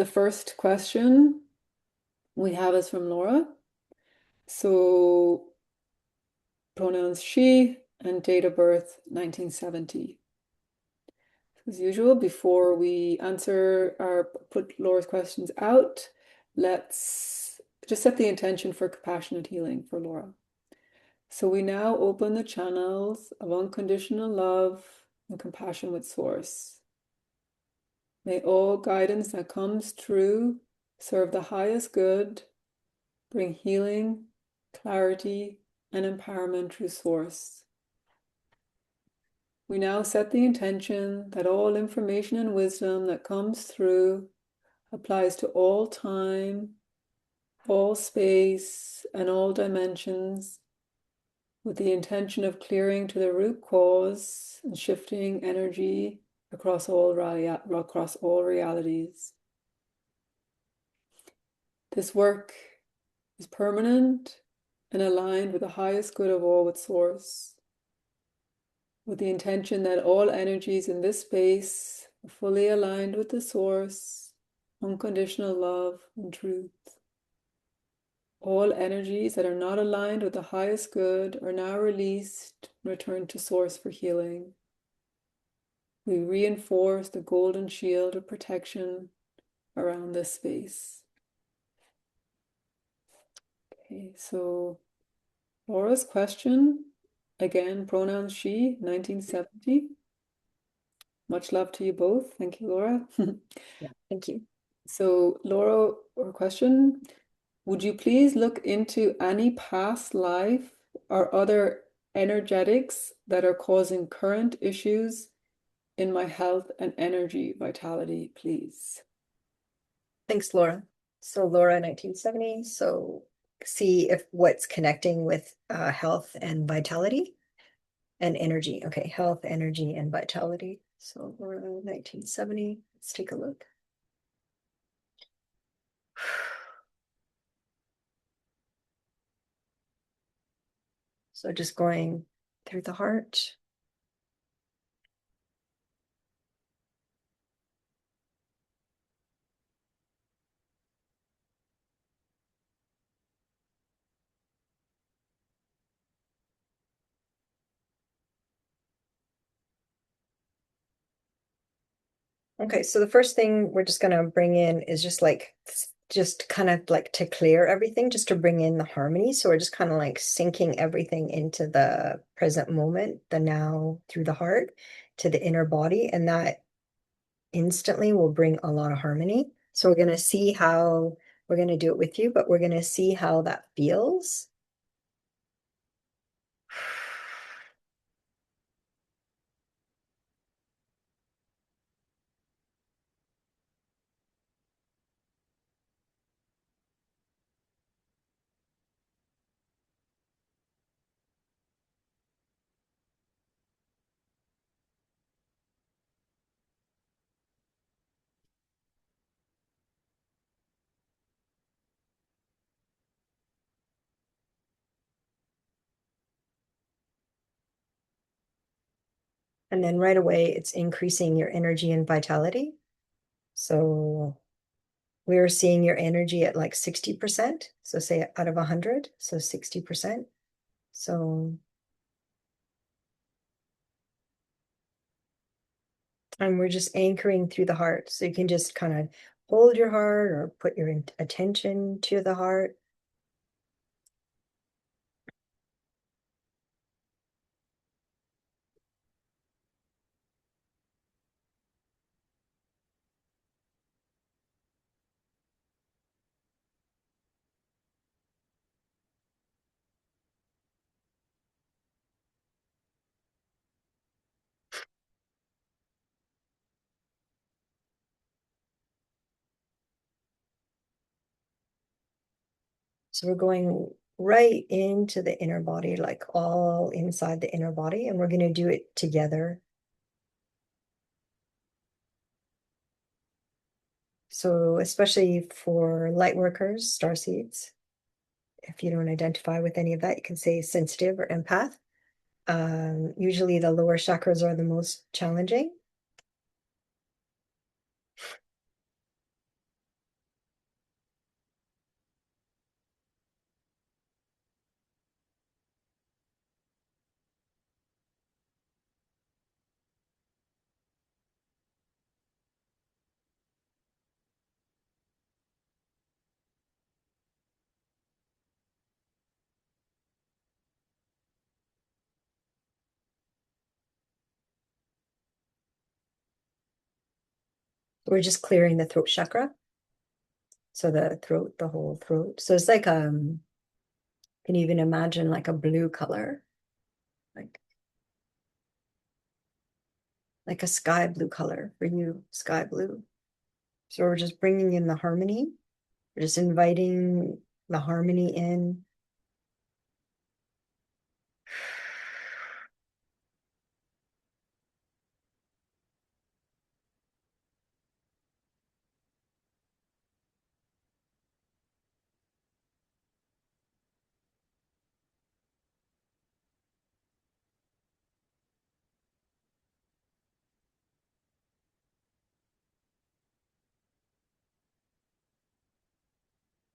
the first question we have is from Laura. So pronouns she and date of birth 1970. As usual, before we answer or put Laura's questions out, let's just set the intention for compassionate healing for Laura. So we now open the channels of unconditional love and compassion with Source. May all guidance that comes through serve the highest good, bring healing, clarity, and empowerment through Source. We now set the intention that all information and wisdom that comes through applies to all time, all space, and all dimensions, with the intention of clearing to the root cause and shifting energy across all realities. This work is permanent and aligned with the highest good of all with Source, with the intention that all energies in this space are fully aligned with the Source, unconditional love and truth. All energies that are not aligned with the highest good are now released and returned to Source for healing. We reinforce the golden shield of protection around this space. Okay, so Laura's question, again, pronouns she, 1970. Much love to you both. Thank you, Laura. Yeah, thank you. So Laura, her question, would you please look into any past life or other energetics that are causing current issues in my health and energy vitality, please? Thanks, Laura. So Laura, 1970. So see if what's connecting with health and vitality and energy. Okay, health, energy, and vitality. So Laura, 1970. Let's take a look. So just going through the heart. Okay, so the first thing we're just going to bring in is just kind of like to clear everything, just to bring in the harmony. So we're just kind of like sinking everything into the present moment, the now, through the heart to the inner body, and that instantly will bring a lot of harmony. So we're going to see how we're going to do it with you, but we're going to see how that feels. And then right away, it's increasing your energy and vitality. So we're seeing your energy at like 60%. So say out of 100, so 60%. So, and we're just anchoring through the heart. So you can just kind of hold your heart or put your attention to the heart. So we're going right into the inner body, like all inside the inner body, and we're going to do it together. So especially for light workers, starseeds, if you don't identify with any of that, you can say sensitive or empath. Usually the lower chakras are the most challenging. We're just clearing the throat chakra. So the throat, the whole throat. So it's like can you even imagine like a blue color? Like like a sky blue color for you, sky blue. So we're just bringing in the harmony. We're just inviting the harmony in.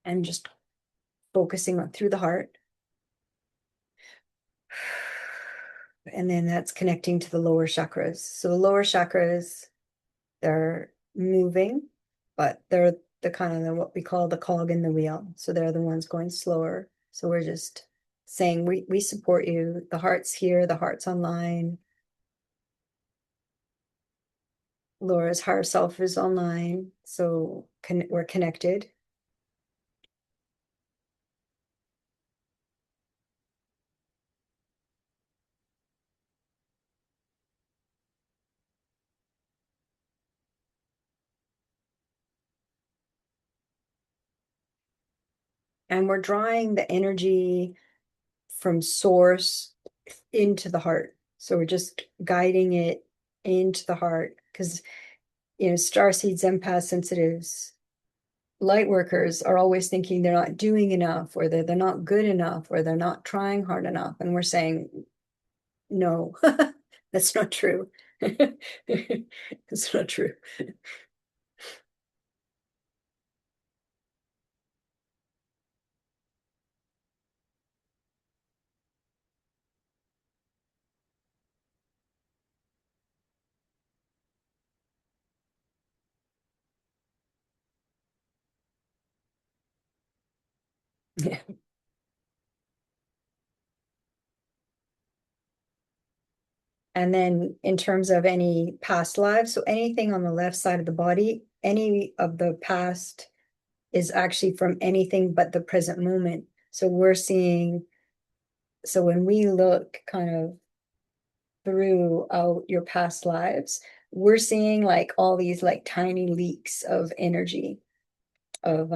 And just focusing on through the heart. And then that's connecting to the lower chakras. So the lower chakras, they're moving, but they're the kind of what we call the cog in the wheel. So they're the ones going slower. So we're just saying we support you. The heart's here, the heart's online. Laura's higher self is online. So we're connected. And we're drawing the energy from source into the heart. So we're just guiding it into the heart because, star seeds, empath sensitives, light workers are always thinking they're not doing enough or they're not good enough or they're not trying hard enough. And we're saying, no, that's not true. It's not true. Yeah. And then in terms of any past lives, so anything on the left side of the body, any of the past is actually from anything but the present moment. So we're seeing, so when we look kind of throughout your past lives, we're seeing like all these like tiny leaks of energy of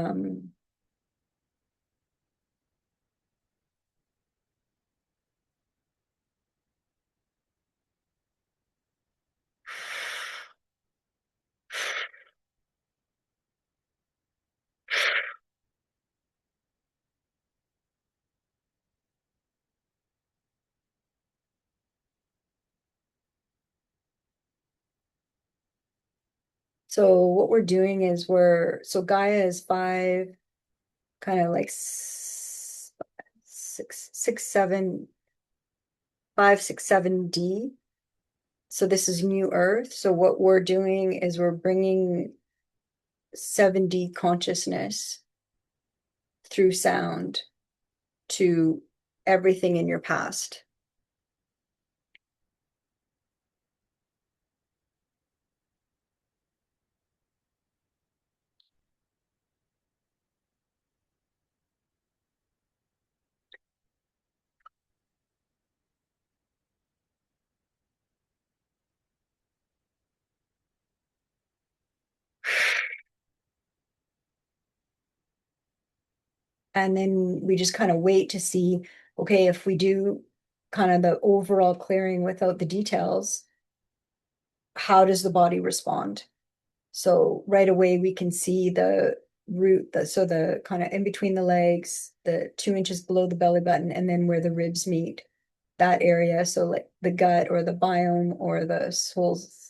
so what we're doing is so Gaia is five, kind of like six, seven, 5, 6, 7D. So this is new earth. So what we're doing is we're bringing 7D consciousness through sound to everything in your past. And then we just kind of wait to see, okay, if we do kind of the overall clearing without the details, how does the body respond? So right away we can see the root, so the kind of in between the legs, the 2 inches below the belly button, and then where the ribs meet, that area. So like the gut or the biome or the souls.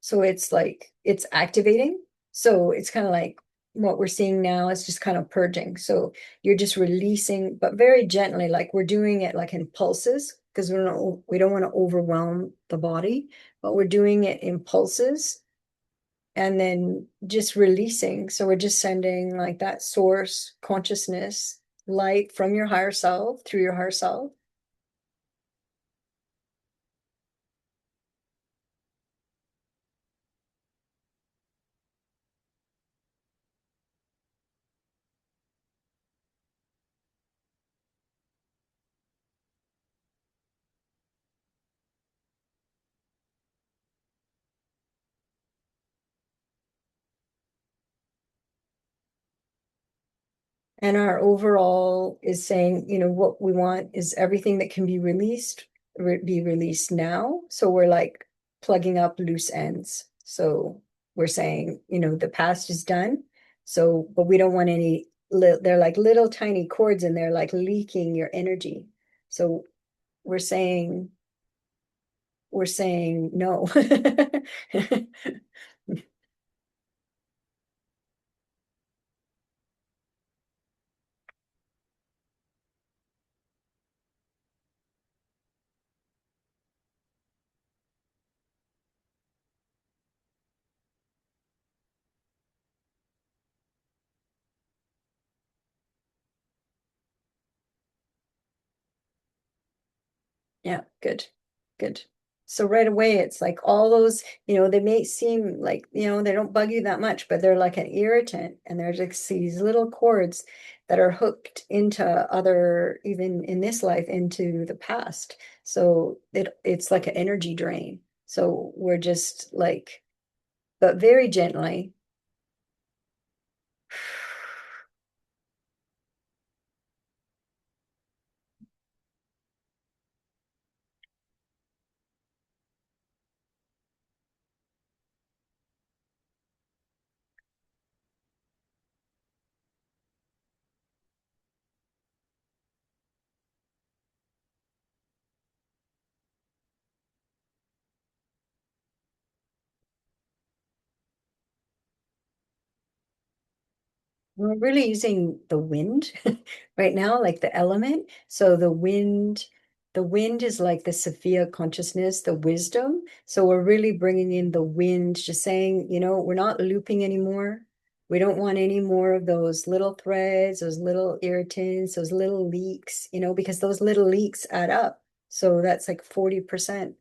So it's like it's activating. So it's kind of like what we're seeing now is just kind of purging. So you're just releasing, but very gently, like we're doing it like in pulses, because we don't want to overwhelm the body, but we're doing it in pulses and then just releasing. So we're just sending like that source consciousness light from your higher self through your higher self. And our overall is saying, what we want is everything that can be released, be released now. So we're like plugging up loose ends. So we're saying, the past is done. So, but we don't want any, they're like little tiny cords and they're like leaking your energy. So we're saying, we're saying no. Yeah, good, good. So right away, it's like all those, they may seem like, they don't bug you that much, but they're like an irritant. And there's like these little cords that are hooked into other, even in this life, into the past. So it's like an energy drain. So we're just like, but very gently. We're really using the wind right now, like the element. So the wind is like the Sophia consciousness, the wisdom. So we're really bringing in the wind, just saying, we're not looping anymore. We don't want any more of those little threads, those little irritants, those little leaks, because those little leaks add up. So that's like 40%.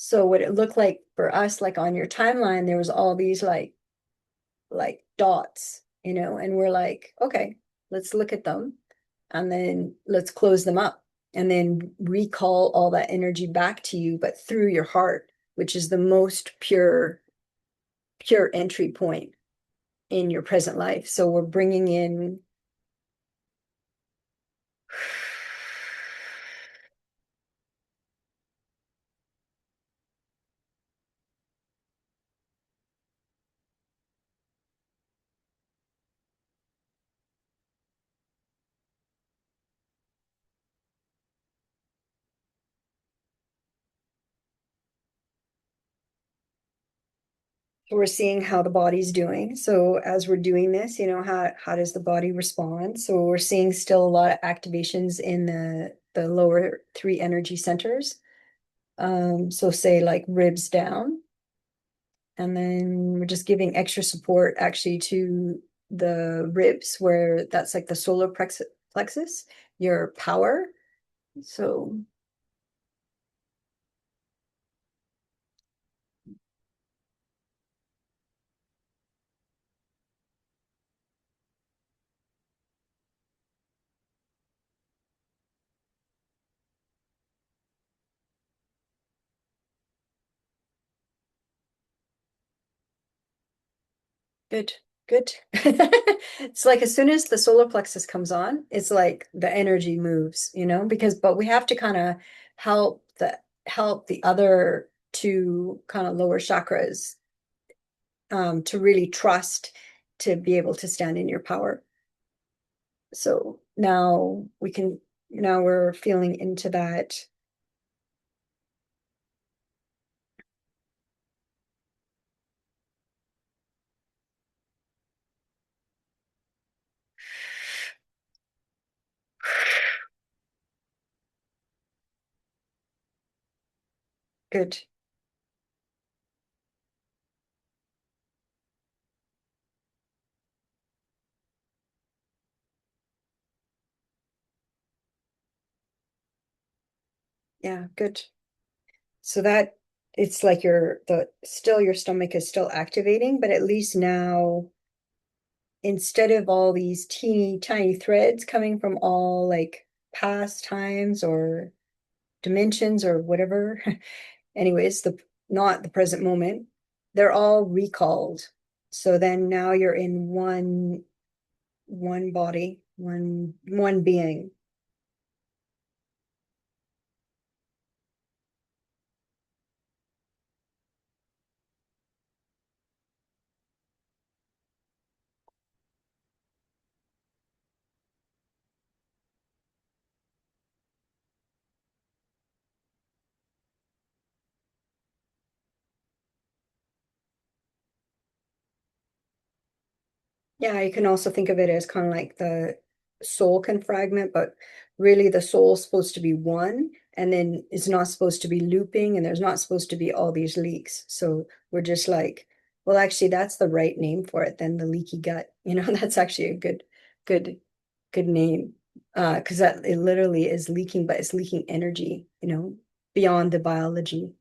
So what it looked like for us, like on your timeline, there was all these like dots, and we're like, okay, let's look at them and then let's close them up and then recall all that energy back to you, but through your heart, which is the most pure entry point in your present life. So we're bringing in, we're seeing how the body's doing. So as we're doing this, how does the body respond? So we're seeing still a lot of activations in the lower three energy centers. So say like ribs down, and then we're just giving extra support actually to the ribs where that's like the solar plexus, your power. So good, Good. It's like as soon as the solar plexus comes on, it's like the energy moves, because but we have to kind of help the other two kind of lower chakras to really trust to be able to stand in your power. So now we're feeling into that. Good. Yeah, good. So that it's like your stomach is still activating, but at least now instead of all these teeny tiny threads coming from all like past times or dimensions or whatever, anyways, the not the present moment, they're all recalled. So then now you're in one body, one being. Yeah, you can also think of it as kind of like the soul can fragment, but really the soul's supposed to be one, and then it's not supposed to be looping, and there's not supposed to be all these leaks. So we're just like, well, actually, that's the right name for it, then the leaky gut. That's actually a good, good name. Because that it literally is leaking, but it's leaking energy, beyond the biology.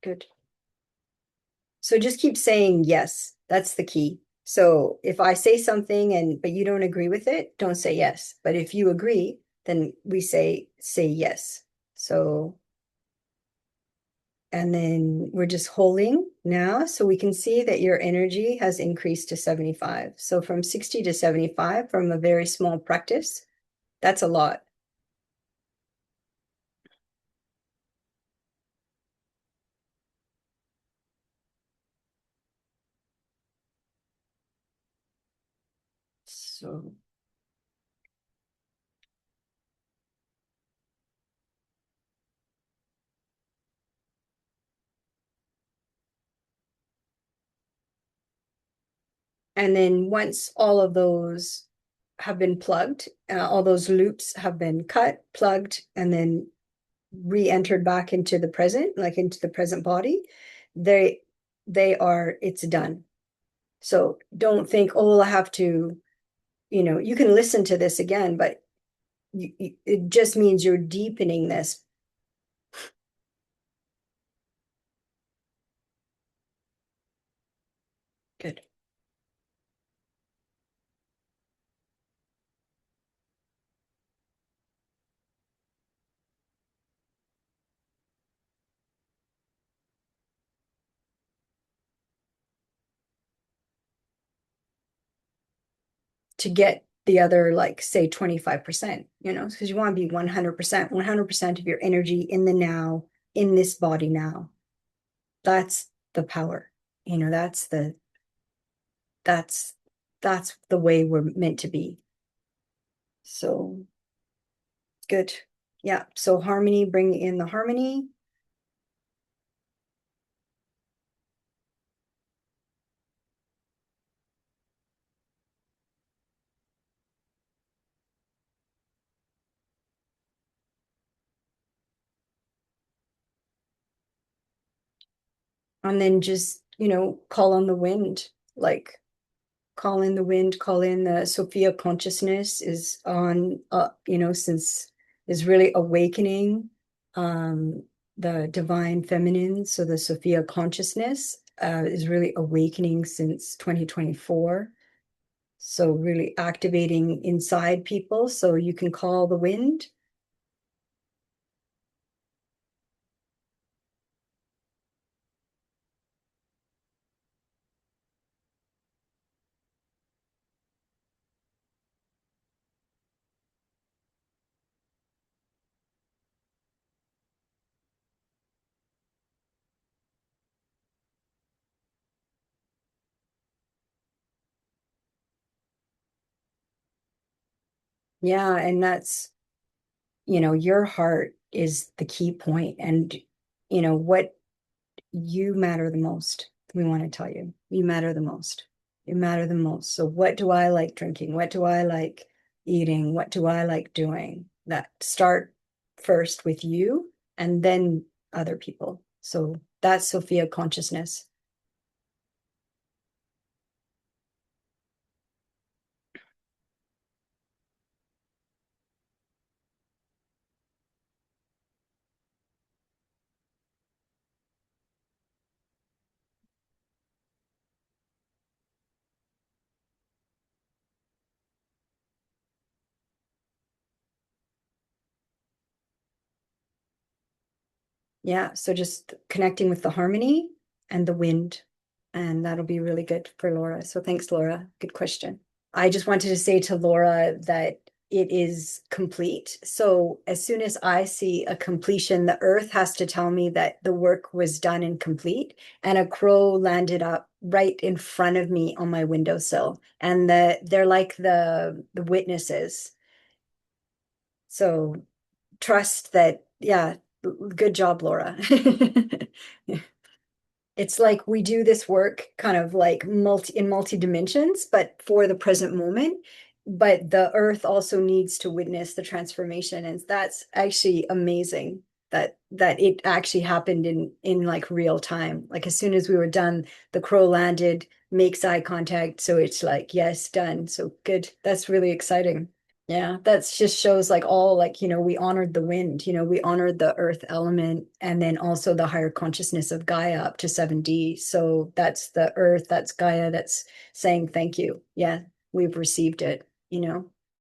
Good. So just keep saying yes. That's the key. So if I say something but you don't agree with it, don't say yes. But if you agree, then we say yes. So and then we're just holding now so we can see that your energy has increased to 75. So from 60 to 75 from a very small practice, that's a lot. So and then once all of those have been plugged, all those loops have been cut, plugged, and then re-entered back into the present, like into the present body, they it's done. So don't think, oh, I have to, you can listen to this again, but it just means you're deepening this. Good. To get the other, like, say 25%, because you want to be 100% of your energy in the now, in this body now. That's the power. That's that's that's the way we're meant to be. So good. Yeah. So harmony, bring in the harmony. And then just, call on the wind, like call in the wind, call in the Sophia consciousness is on, since is really awakening the divine feminine. So the Sophia consciousness is really awakening since 2024. So really activating inside people. So you can call the wind. Yeah, and that's, your heart is the key point. And, what you matter the most. We want to tell you, you matter the most. You matter the most. So, what do I like drinking? What do I like eating? What do I like doing? That start first with you and then other people. So, that's Sophia consciousness. Yeah. So, just connecting with the harmony and the wind. And that'll be really good for Laura. So, thanks, Laura. Good question. I just wanted to say to Laura that it is complete. So as soon as I see a completion, the earth has to tell me that the work was done and complete. And a crow landed up right in front of me on my windowsill. And they're like the witnesses. So trust that, yeah, good job, Laura. It's like we do this work kind of like multi dimensions, but for the present moment. But the earth also needs to witness the transformation. And that's actually amazing that it actually happened in like real time. Like as soon as we were done, the crow landed, makes eye contact. So it's like, yes, done. So good. That's really exciting. Yeah, that's just shows like all like, we honored the wind, we honored the earth element and then also the higher consciousness of Gaia up to 7D. So that's the earth, that's Gaia, that's saying thank you. Yeah, we've received it,